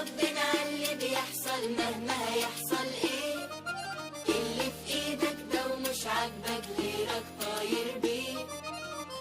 ربنا عاللي بيحصل مهما هيحصل ايه. اللي في ايدك ده ومش عاجبك غيرك طاير بيه.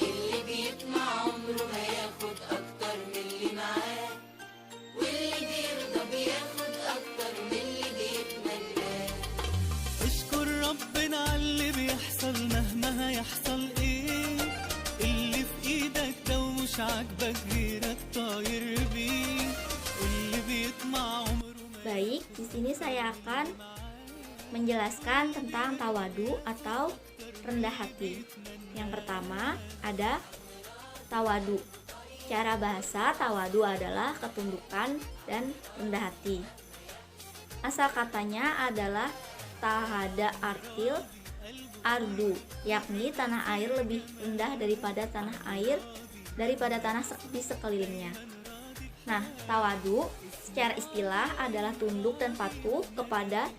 اللي بيطمع عمره ما ياخد اكتر من اللي معاه، واللي بيرضى بياخد اكتر من اللي بيتمناه. اشكر ربنا عاللي بيحصل مهما هيحصل ايه. اللي في ايدك ده ومش عاجبك غيرك طاير بيه. واللي بيطمع عمره ما. Baik, di sini saya akan menjelaskan tentang tawadu atau rendah hati. Yang pertama ada tawadu. Cara bahasa tawadu adalah ketundukan dan rendah hati. Asal katanya adalah tahada artil ardu, yakni tanah air lebih rendah daripada tanah di sekelilingnya. Nah, tawadu secara istilah adalah tunduk dan patuh kepada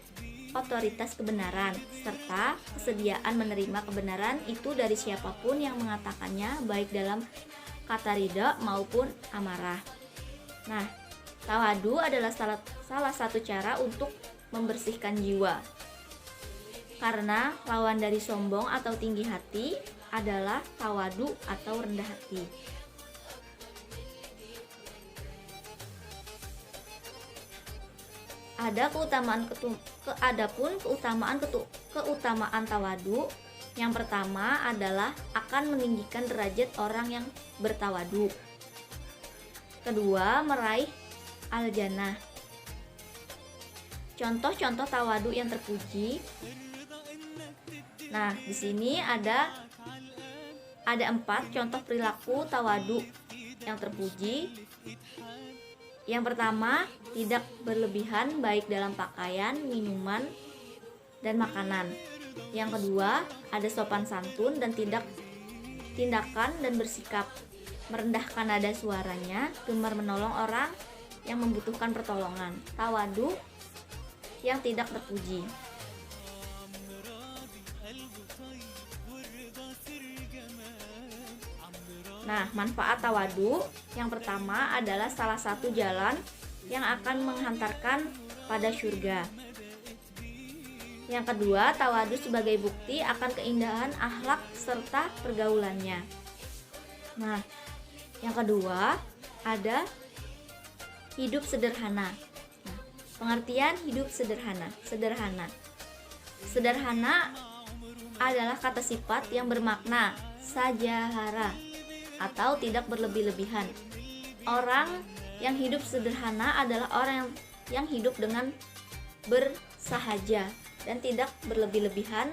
otoritas kebenaran serta kesediaan menerima kebenaran itu dari siapapun yang mengatakannya, baik dalam kata ridha maupun amarah. Nah, tawadu adalah salah satu cara untuk membersihkan jiwa. Karena lawan dari sombong atau tinggi hati adalah tawadu atau rendah hati. Keutamaan tawadu. Yang pertama adalah akan meninggikan derajat orang yang bertawadu. Kedua, meraih al-jannah. Contoh-contoh tawadu yang terpuji. Nah, di sini ada 4 contoh perilaku tawadu yang terpuji. Yang pertama, tidak berlebihan baik dalam pakaian, minuman, dan makanan. Yang kedua, ada sopan santun dan tindakan dan bersikap merendahkan nada suaranya, gemar menolong orang yang membutuhkan pertolongan. Tawadu yang tidak terpuji. Nah, manfaat tawadu yang pertama adalah salah satu jalan yang akan menghantarkan pada surga. Yang kedua, tawadu sebagai bukti akan keindahan akhlak serta pergaulannya. Nah, yang kedua ada hidup sederhana. Nah, pengertian hidup sederhana. Sederhana adalah kata sifat yang bermakna sajahara atau tidak berlebih-lebihan. Orang yang hidup sederhana adalah orang yang hidup dengan bersahaja dan tidak berlebih-lebihan,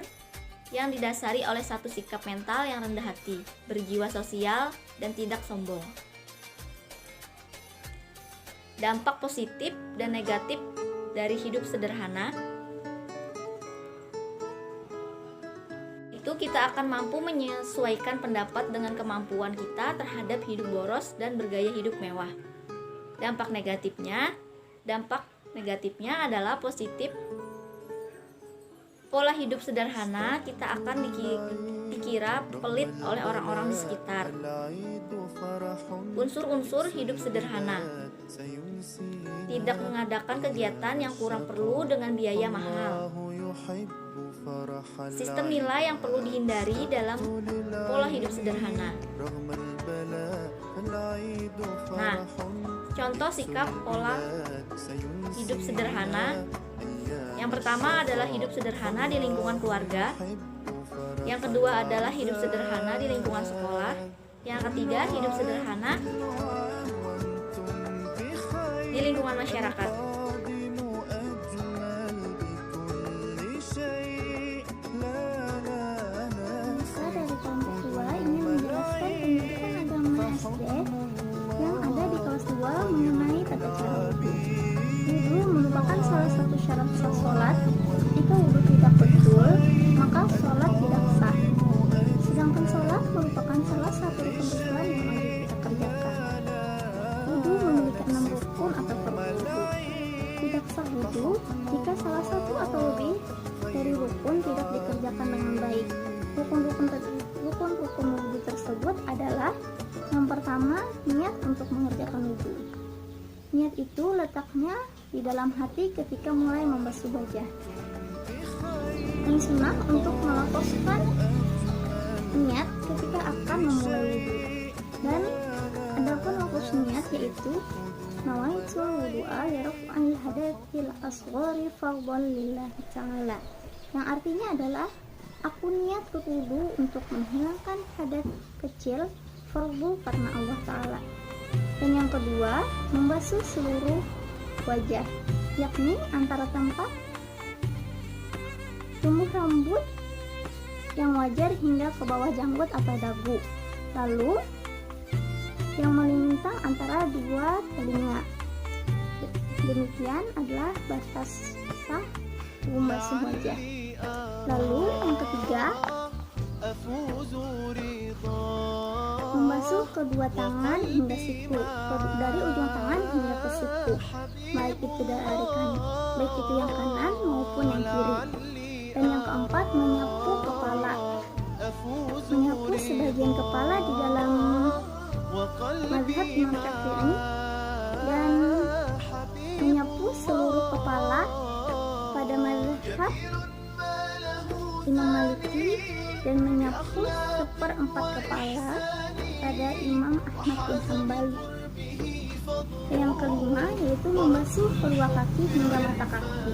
yang didasari oleh satu sikap mental yang rendah hati, berjiwa sosial, dan tidak sombong. Dampak positif dan negatif dari hidup sederhana itu kita akan mampu menyesuaikan pendapat dengan kemampuan kita terhadap hidup boros dan bergaya hidup mewah. Dampak negatifnya adalah positif. Pola hidup sederhana kita akan dikira pelit oleh orang-orang di sekitar. Unsur-unsur hidup sederhana: tidak mengadakan kegiatan yang kurang perlu dengan biaya mahal. Sistem nilai yang perlu dihindari dalam pola hidup sederhana. Nah, contoh sikap pola hidup sederhana. Yang pertama adalah hidup sederhana di lingkungan keluarga. Yang kedua adalah hidup sederhana di lingkungan sekolah. Yang ketiga, hidup sederhana di lingkungan masyarakat. Bisa dari kelompok 2 ingin menjelaskan pendidikan agama SD yang ada di kelas 2 mengenai tata cara wudhu. Wudhu merupakan salah satu syarat sah sholat. Jika wudhu tidak betul, maka sholat tidak sah. Sedangkan sholat merupakan salah satu rukun Islam yang wajib kita kerjakan. Wudhu memiliki 6 rukun atau fardu wudhu. Tidak sah wudhu jika salah satu atau lebih dari rukun tidak dikerjakan dengan baik. Rukun-rukun wudhu tersebut adalah: yang pertama, niat untuk mengerjakan wudhu. Niat itu letaknya di dalam hati ketika mulai membasuh wajah. Yang sunnah untuk melafazkan niat ketika akan memulai wudhu. Dan adapun lafaz niat yaitu nawaitu wudu'a yarfa'il hadathil asghari fardhan lillahi ta'ala, yang artinya adalah aku niat berwudu untuk menghilangkan hadat kecil fardu karena Allah Ta'ala. Dan yang kedua, membasuh seluruh wajah, yakni antara tempat tumbuh rambut yang wajar hingga ke bawah janggut atau dagu, lalu yang melintang antara dua telinga. Demikian adalah batas sah membasuh wajah. Lalu yang ketiga, membasuh kedua tangan hingga siku, dari ujung tangan hingga ke siku, baik itu yang kanan maupun yang kiri. Dan yang keempat, menyapu kepala, menyapu sebagian kepala di dalam mazhab Imam Syafi'i, dan menyapu seluruh kepala pada mazhab Imam Maliki, dan menyapu 1/4 kepala pada Imam Ahmad bin Hanbali. Yang kelima yaitu membasuh kedua kaki hingga mata kaki.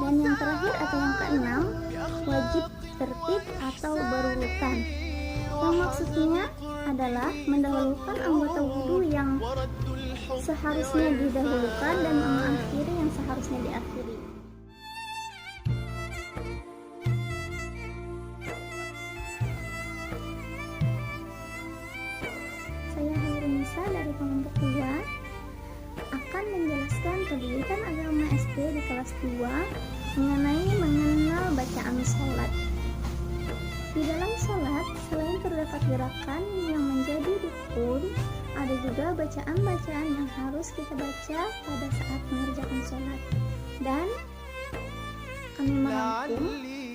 Dan yang terakhir atau yang keenam, wajib tertib atau berurutan. Yang maksudnya adalah mendahulukan anggota wudhu yang seharusnya didahulukan dan mengakhiri yang seharusnya diakhiri. Saya Hairunisa dari kelompok 2 akan menjelaskan pendidikan agama SD di kelas 2 mengenai mengenal bacaan sholat. Di dalam sholat, selain terdapat gerakan yang menjadi rukun, ada juga bacaan-bacaan yang harus kita baca pada saat mengerjakan sholat. Dan kami merangkum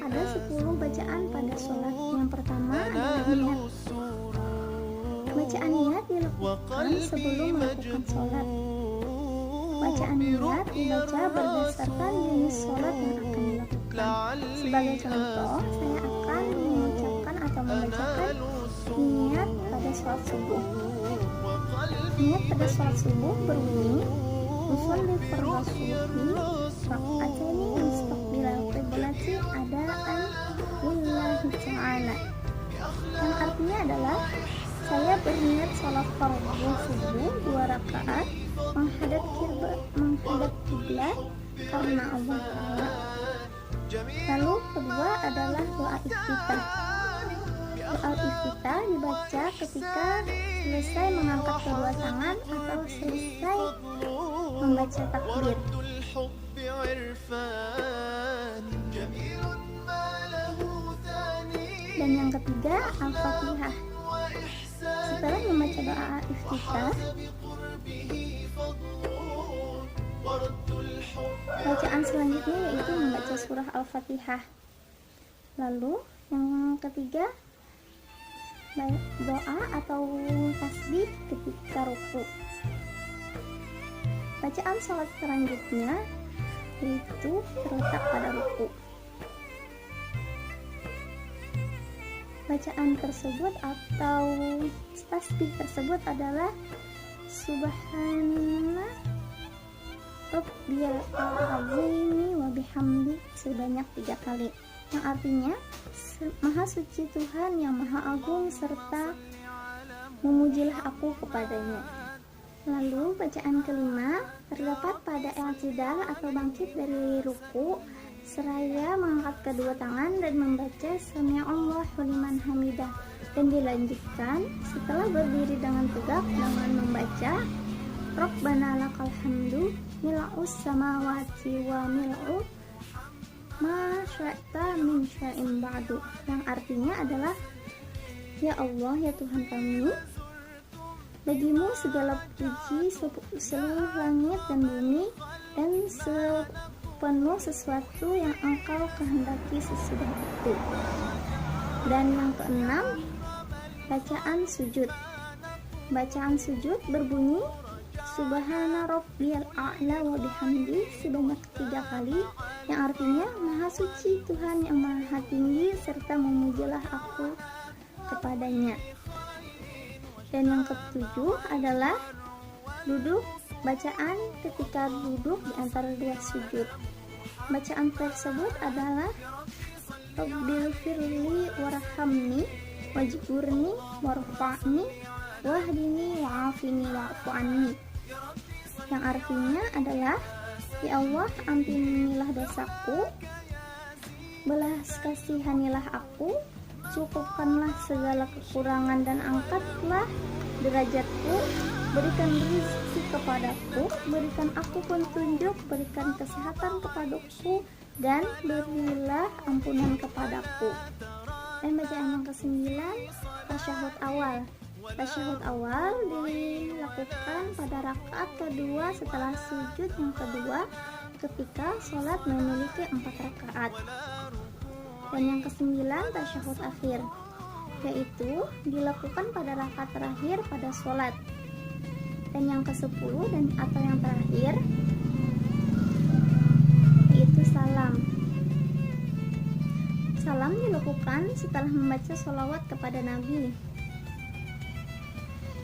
ada 10 bacaan pada sholat. Yang pertama adalah niat. Bacaan niat dilakukan sebelum melakukan sholat. Bacaan niat dibaca berdasarkan jenis sholat yang akan dilakukan. Sebagai contoh, saya akan mengucapkan atau membacakan niat pada sholat subuh. Niat pada sholat subuh berbunyi usolli fardhu subuhi raka'ataini mustaqbilal qiblati adaan lillahi ta'ala, yang artinya adalah saya berniat sholat fardhu subuh 2 rakaat menghadap kiblat karena Allah Ta'ala. Lalu kedua adalah doa iftitah. Doa iftitah dibaca ketika selesai mengangkat kedua tangan atau selesai membaca takbir. Dan yang ketiga, Al-Fatihah. Setelah membaca doa iftitah, bacaan selanjutnya yaitu membaca surah Al-Fatihah. Lalu yang ketiga, doa atau tasbih ketika ruku. Bacaan sholat selanjutnya yaitu terletak pada ruku. Bacaan tersebut atau tasbih tersebut adalah Subhanallah Rabbiyal Azimi wa bihamdi sebanyak 3 kali, yang artinya Maha suci Tuhan yang Maha Agung serta memujilah aku kepadanya. Lalu bacaan kelima terdapat pada i'tidal atau bangkit dari ruku seraya mengangkat kedua tangan dan membaca Sami'allahu liman hamidah, dan dilanjutkan setelah berdiri dengan tegak dengan membaca Rabbana lakal hamdu mil'us samawati wa mil'u ma syi'ta min syai'in ba'du, yang artinya adalah ya Allah ya Tuhan kami, bagimu segala puji seluruh langit dan bumi dan sepenuh sesuatu yang engkau kehendaki sesudah itu. Dan yang keenam, bacaan sujud. Bacaan sujud berbunyi Subhana Rabbiyal A'la wa bihamdi sebanyak 3 kali, yang artinya Maha suci Tuhan yang Maha tinggi serta memujilah aku kepadanya. Dan yang ketujuh adalah duduk bacaan ketika duduk di antara 2 sujud. Bacaan tersebut adalah Rabbil firli warhamni wajburni warfa'ni wahdini wa'afini wa'fu anni, yang artinya adalah ya Allah, ampunilah dosaku, belas kasihanilah aku, cukupkanlah segala kekurangan dan angkatlah derajatku, berikan rezeki kepadaku, berikan aku petunjuk, berikan kesehatan kepadaku, dan berilah ampunan kepadaku. Dan bacaan yang ke-9, tasyahud awal. Tasyahud awal dilakukan pada rakaat kedua setelah sujud yang kedua ketika sholat memiliki 4 rakaat. Dan yang ke-9, tasyahud akhir, yaitu dilakukan pada rakaat terakhir pada sholat. Dan yang ke-10 atau yang terakhir yaitu salam. Salam dilakukan setelah membaca sholawat kepada Nabi.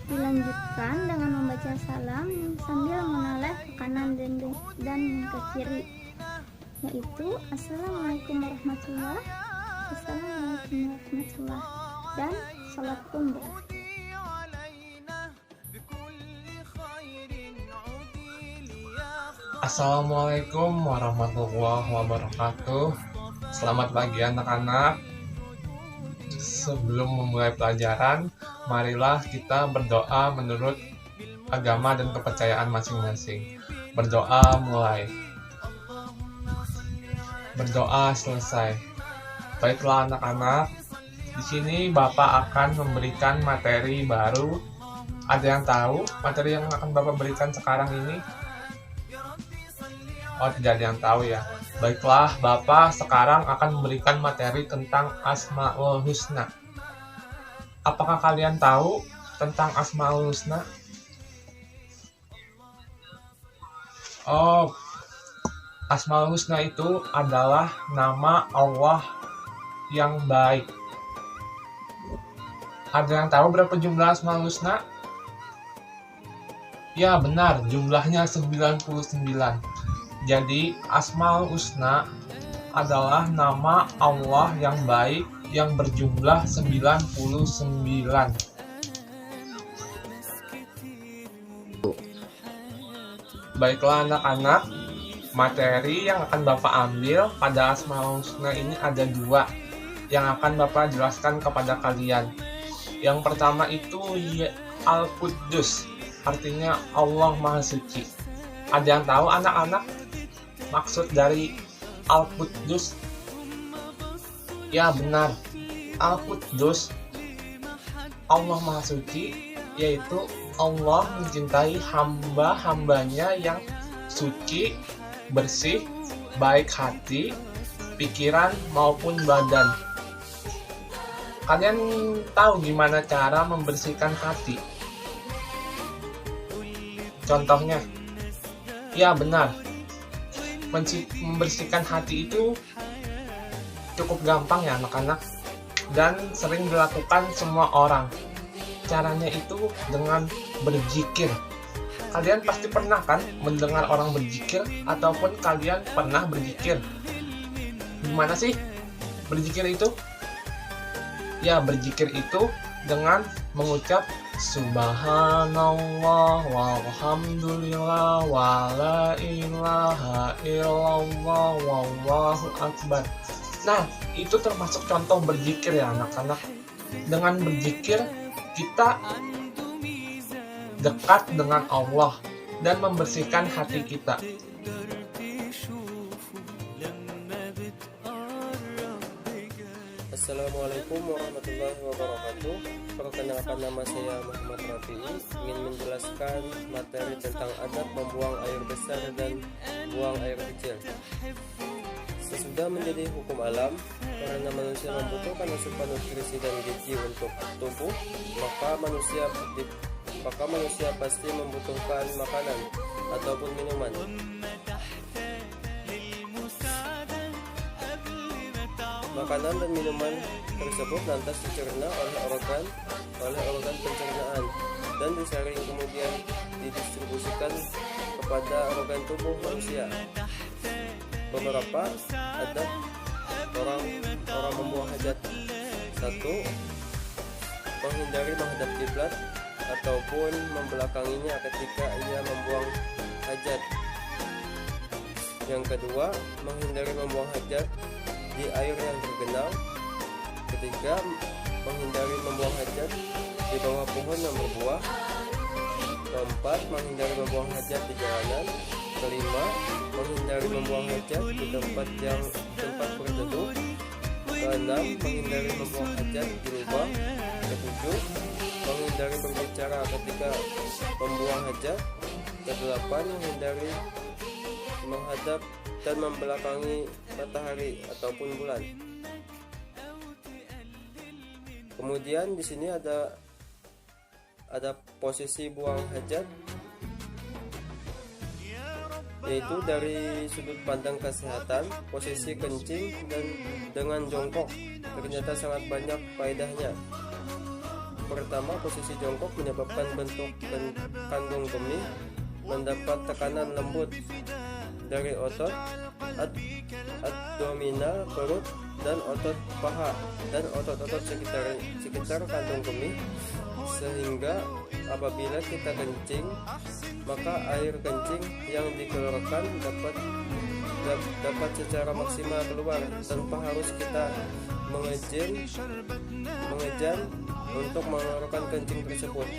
Dilanjutkan dengan membaca salam sambil menoleh ke kanan dan ke kiri, yaitu Assalamualaikum warahmatullahi dan sholat pun berakhir. Assalamualaikum warahmatullahi wabarakatuh. Selamat pagi anak-anak. Sebelum memulai pelajaran, marilah kita berdoa menurut agama dan kepercayaan masing-masing. Berdoa mulai. Berdoa selesai. Baiklah anak-anak, di sini Bapak akan memberikan materi baru. Ada yang tahu materi yang akan Bapak berikan sekarang ini? Oh, tidak ada yang tahu ya. Baiklah, Bapak sekarang akan memberikan materi tentang Asmaul Husna. Apakah kalian tahu tentang Asmaul Husna? Oh, Asmaul Husna itu adalah nama Allah yang baik. Ada yang tahu berapa jumlah Asmaul Husna? Ya, benar, jumlahnya 99. Jadi, Asmaul Husna adalah nama Allah yang baik yang berjumlah 99. Baiklah anak-anak, materi yang akan Bapak ambil pada Asmaul Husna ini ada 2 yang akan Bapak jelaskan kepada kalian. Yang pertama itu Al-Quddus, artinya Allah Maha Suci. Ada yang tahu anak-anak maksud dari Al-Quddus? Ya benar, Al-Quddus, Allah Maha Suci, yaitu Allah mencintai hamba-hambanya yang suci, bersih, baik hati, pikiran maupun badan. Kalian tahu gimana cara membersihkan hati? Contohnya? Ya benar, membersihkan hati itu cukup gampang ya anak-anak, dan sering dilakukan semua orang. Caranya itu dengan berzikir. Kalian pasti pernah kan mendengar orang berzikir, ataupun kalian pernah berzikir. Gimana sih berzikir itu? Ya, berzikir itu dengan mengucap Subhanallah walhamdulillah wala ilaha illallah wallahu akbar. Nah, itu termasuk contoh berzikir ya anak-anak. Dengan berzikir kita dekat dengan Allah dan membersihkan hati kita. Assalamualaikum warahmatullahi wabarakatuh. Perkenalkan, nama saya Muhammad Rafi'i, ingin menjelaskan materi tentang adab membuang air besar dan buang air kecil. Sesudah menjadi hukum alam, karena manusia membutuhkan asupan nutrisi dan gizi untuk tubuh, maka manusia maka manusia pasti membutuhkan makanan ataupun minuman. Makanan dan minuman tersebut lantas dicerna oleh organ pencernaan dan disaring kemudian didistribusikan kepada organ tubuh manusia. Beberapa adab orang membuang hajat. 1. Menghindari menghadap kiblat ataupun membelakanginya ketika ia membuang hajat. Yang kedua, menghindari membuang hajat di air yang tergenang. Ketiga, menghindari membuang hajat di bawah pohon yang berbuah. Keempat, menghindari membuang hajat di jalanan. Kelima, menghindari membuang hajat di tempat berteduh. Keenam, menghindari membuang hajat di lubang. Ketujuh, menghindari berbicara ketika membuang hajat. Kedelapan, menghindari menghadap dan membelakangi matahari ataupun bulan. Kemudian di sini ada posisi buang hajat, yaitu dari sudut pandang kesehatan, posisi kencing dan dengan jongkok ternyata sangat banyak faedahnya. Pertama, posisi jongkok menyebabkan bentuk kandung kemih mendapat tekanan lembut dari otot abdominal perut dan otot paha dan otot-otot sekitar kandung kemih, sehingga apabila kita kencing maka air kencing yang dikeluarkan dapat secara maksimal keluar tanpa harus kita mengejar untuk mengeluarkan kencing tersebut.